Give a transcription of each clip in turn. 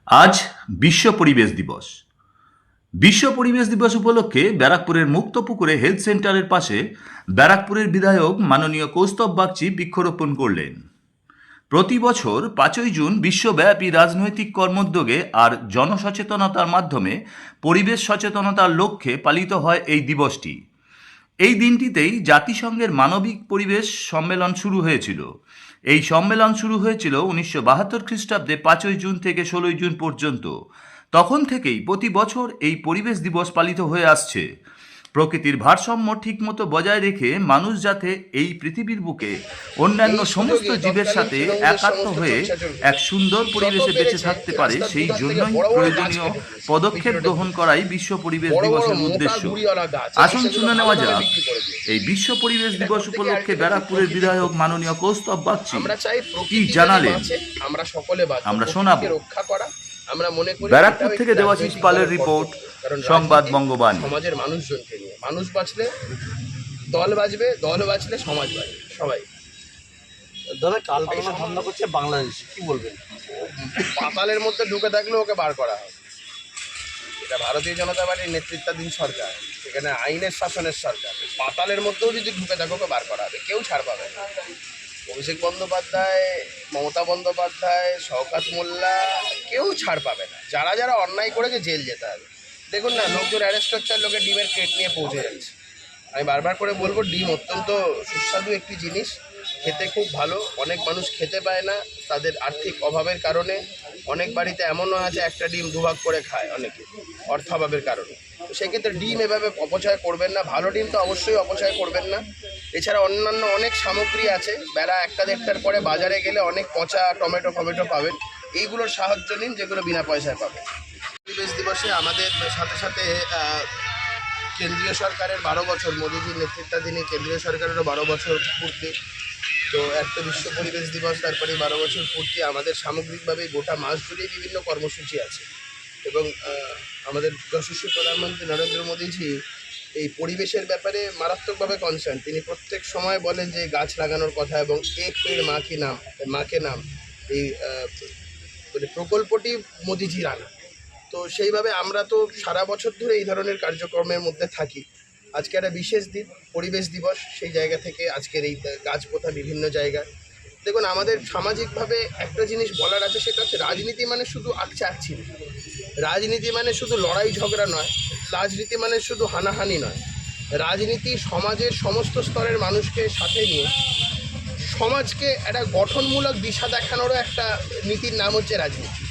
আজ বিশ্ব পরিবেশ দিবস। বিশ্ব পরিবেশ দিবস উপলক্ষে ব্যারাকপুরের মুক্তপুকুরে হেলথ সেন্টারের পাশে ব্যারাকপুরের বিধায়ক মাননীয় কৌস্তব বাগচি বৃক্ষরোপণ করলেন। প্রতি বছর 5ই জুন বিশ্বব্যাপী রাজনৈতিক কর্মোদ্যোগে আর জনসচেতনতার মাধ্যমে পরিবেশ সচেতনতার লক্ষ্যে পালিত হয় এই দিবসটি। এই দিনটিতেই জাতিসংঘের মানবিক পরিবেশ সম্মেলন শুরু হয়েছিল। এই সম্মেলন শুরু হয়েছিল 1972 খ্রিস্টাব্দে 5ই জুন থেকে 16ই জুন পর্যন্ত। তখন থেকেই প্রতি বছর এই পরিবেশ দিবস পালিত হয়ে আসছে। প্রকৃতির ভারসাম্য ঠিকমতো বজায় রেখে মানুষ যাতে এই পৃথিবীর বুকে অন্যান্য সমস্ত জীবের সাথে একাত্ম হয়ে এক সুন্দর পরিবেশে বেঁচে থাকতে পারে, সেই জন্যই প্রয়োজনীয় পদক্ষেপ গ্রহণ করাই বিশ্ব পরিবেশ দিবসের উদ্দেশ্য। আসুন শুনে নেওয়া যাক এই বিশ্ব পরিবেশ দিবস উপলক্ষে ব্যারাকপুরের বিধায়ক মাননীয় কৌস্তব বাগচি কি জানালেন, আমরা শোনাবো। আমরা মনে করি ব্যারাকপুর থেকে দেবাশিস পালের রিপোর্ট, সংবাদ বঙ্গবাণী। সমাজের মানুষজনকে নিয়ে, মানুষ বাঁচলে দল বাঁচবে, দল বাঁচলে সমাজ বাঁচবে, সবাই। দাদা কালকে ধান্দা করছে বাংলাদেশ, কি বলবেন? পাতালের মধ্যে ঢুকে থাকলে ওকে বার করা হবে। এটা ভারতীয় জনতা পার্টির নেতৃত্বাধীন সরকার, সেখানে আইনের শাসনের সরকার। পাতালের মধ্যেও যদি ঢুকে থাকে ওকে বার করা হবে, কেউ ছাড় পাবে না। অভিষেক বন্দ্যোপাধ্যায়, মমতা বন্দ্যোপাধ্যায়, শওকত মোল্লা, কেউ ছাড় পাবে না। যারা যারা অন্যায় করেছে জেল যেতে হবে। দেখুন না, লোকজন অ্যারেস্ট হচ্ছে, লোকে ডিমের ক্রেট নিয়ে পৌঁছে যাচ্ছে। আমি বারবার করে বলবো, ডিম অত্যন্ত সুস্বাদু একটি জিনিস, খেতে খুব ভালো। অনেক মানুষ খেতে পায় না তাদের আর্থিক অভাবের কারণে। অনেক বাড়িতে এমনও আছে একটা ডিম দুভাগ করে খায় অনেকে, অর্থাভাবের কারণে। তো সেক্ষেত্রে ডিম এভাবে অপচয় করবেন না। ভালো ডিম তো অবশ্যই অপচয় করবেন না। এছাড়া অন্যান্য অনেক সামগ্রী আছে, বেলা 1টা-1:30টার পরে বাজারে গেলে অনেক পচা টমেটো পাবেন। এইগুলোর সাহায্য নিন, যেগুলো বিনা পয়সায় পাবেন। পরিবেশ দিবসে আমাদের সাথে সাথে কেন্দ্রীয় সরকারের 12 বছর, মোদীজির নেতৃত্বাধীন কেন্দ্রীয় সরকারেরও 12 বছর পূর্তি। তো একটা বিশ্ব পরিবেশ দিবস, তারপরে 12 বছর পূর্তি। আমাদের সামগ্রিকভাবে গোটা মাস জুড়েই বিভিন্ন কর্মসূচি আছে এবং আমাদের যশস্বী প্রধানমন্ত্রী নরেন্দ্র মোদীজি এই পরিবেশের ব্যাপারে মারাত্মকভাবে কনসার্ন। তিনি প্রত্যেক সময় বলেন যে গাছ লাগানোর কথা, এবং এক পেড় মাকে নাম এই মানে প্রকল্পটি মোদীজির আনা। তো সেইভাবে আমরা তো সারা বছর ধরে এই ধরনের কার্যক্রমের মধ্যে থাকি। আজকে একটা বিশেষ দিন, পরিবেশ দিবস, সেই জায়গা থেকে আজকের এই গাছ পোঁতা বিভিন্ন জায়গায়। দেখুন, আমাদের সামাজিকভাবে একটা জিনিস বলার আছে, সেটা হচ্ছে রাজনীতি মানে শুধু আকছি না, রাজনীতি মানে শুধু লড়াই ঝগড়া নয়, রাজনীতি মানে শুধু হানাহানি নয়। রাজনীতি সমাজের সমস্ত স্তরের মানুষকে সাথে নিয়ে সমাজকে একটা গঠনমূলক দিশা দেখানোরও একটা নীতির নাম হচ্ছে রাজনীতি।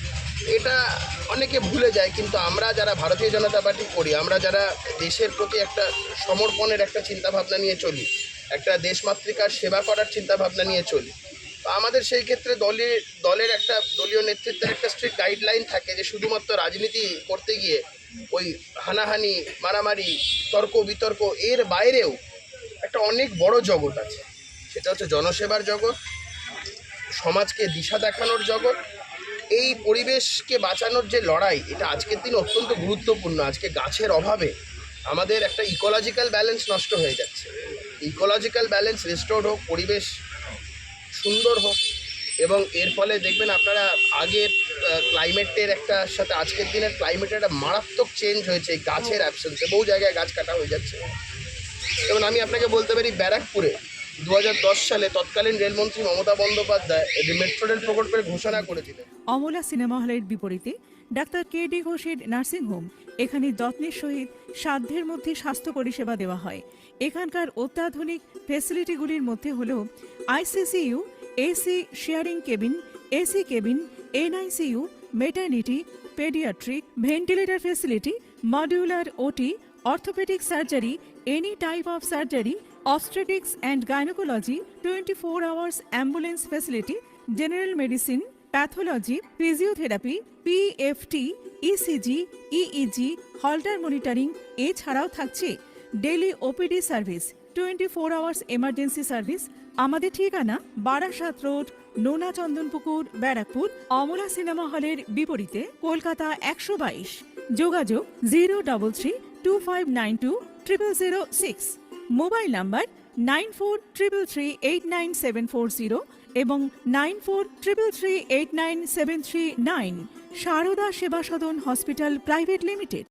এটা অনেকে ভুলে যায়, কিন্তু আমরা যারা ভারতীয় জনতা পার্টি করি, আমরা যারা দেশের প্রতি একটা সমর্পণের একটা চিন্তাভাবনা নিয়ে চলি, একটা দেশমাতৃকার সেবা করার চিন্তাভাবনা নিয়ে চলি, তো আমাদের সেই ক্ষেত্রে দলের একটা দলীয় নেতৃত্বের একটা স্ট্রিক্ট গাইডলাইন থাকে যে শুধুমাত্র রাজনীতি করতে গিয়ে ওই হানাহানি, মারামারি, তর্ক বিতর্ক, এর বাইরেও একটা অনেক বড় জগৎ আছে। সেটা হচ্ছে জনসেবার জগৎ, সমাজকে দিশা দেখানোর জগৎ। এই পরিবেশকে বাঁচানোর যে লড়াই, এটা আজকের দিন অত্যন্ত গুরুত্বপূর্ণ। আজকে গাছের অভাবে আমাদের একটা ইকোলজিক্যাল ব্যালেন্স নষ্ট হয়ে যাচ্ছে। ইকোলজিক্যাল ব্যালেন্স রেস্টোর্ড হোক, পরিবেশ সুন্দর হোক, এবং এর ফলে দেখবেন আপনারা আগের ক্লাইমেটের একটা সাথে আজকের দিনের ক্লাইমেটের একটা মারাত্মক চেঞ্জ হয়েছে এই গাছের অ্যাবসেন্সে। বহু জায়গায় গাছ কাটা হয়ে যাচ্ছে। যেমন আমি আপনাকে বলতে পারি, ব্যারাকপুরে 2010 সালে তৎকালীন রেলমন্ত্রী মমতা বন্দ্যোপাধ্যায় মেট্রো রেল প্রকল্পের ঘোষণা করেছিলেন। অমলা সিনেমা হলের বিপরীতে ডাক্তার কে.ডি. ঘোষের নার্সিংহোম। এখানে যত্নের সহিত সাধ্যের মধ্যে স্বাস্থ্য পরিষেবা দেওয়া হয়। এখানকার অত্যাধুনিক ফেসিলিটিগুলির মধ্যে হল ICCU, AC sharing cabin, AC cabin, NICU, maternity, paediatric, ventilator facility, modular OT, orthopaedic surgery, any type of surgery, obstetrics and gynecology, 24 hours ambulance facility, general medicine, pathology, physiotherapy, PFT, ECG, EEG, Holter monitoring। এছাড়াও থাকছে daily OPD service, 24 hours emergency service. আমাদের ঠিকানা Barasat road, নোনা Chandanpukur, Barrackpore. Amala cinema হলের বিপরীতে, কলকাতা 122। যোগাযোগ 0332592 006। Mobile number 9433389740 এবং 9433389739। সারদা সেবা সদন হসপিটাল প্রাইভেট লিমিটেড।